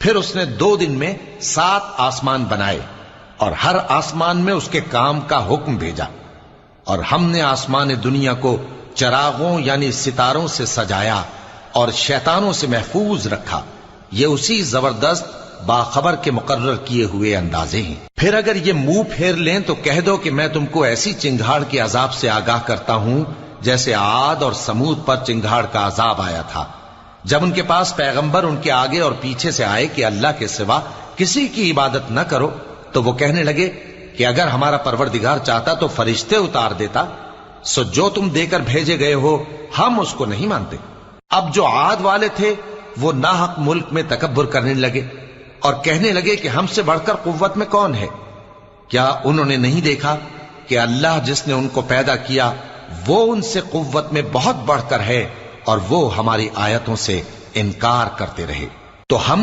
پھر اس نے 2 دن میں 7 آسمان بنائے اور ہر آسمان میں اس کے کام کا حکم بھیجا، اور ہم نے آسمان دنیا کو چراغوں یعنی ستاروں سے سجایا اور شیطانوں سے محفوظ رکھا۔ یہ اسی زبردست باخبر کے مقرر کیے ہوئے اندازے ہیں۔ پھر اگر یہ منہ پھیر لیں تو کہہ دو کہ میں تم کو ایسی چنگھاڑ کے عذاب سے آگاہ کرتا ہوں جیسے عاد اور سمود پر چنگھاڑ کا عذاب آیا تھا، جب ان کے پاس پیغمبر ان کے آگے اور پیچھے سے آئے کہ اللہ کے سوا کسی کی عبادت نہ کرو، تو وہ کہنے لگے کہ اگر ہمارا پروردگار چاہتا تو فرشتے اتار دیتا، سو جو تم دے کر بھیجے گئے ہو ہم اس کو نہیں مانتے۔ اب جو عاد والے تھے وہ ناحق ملک میں تکبر کرنے لگے اور کہنے لگے کہ ہم سے بڑھ کر قوت میں کون ہے؟ کیا انہوں نے نہیں دیکھا کہ اللہ جس نے ان کو پیدا کیا وہ ان سے قوت میں بہت بڑھ کر ہے، اور وہ ہماری آیتوں سے انکار کرتے رہے۔ تو ہم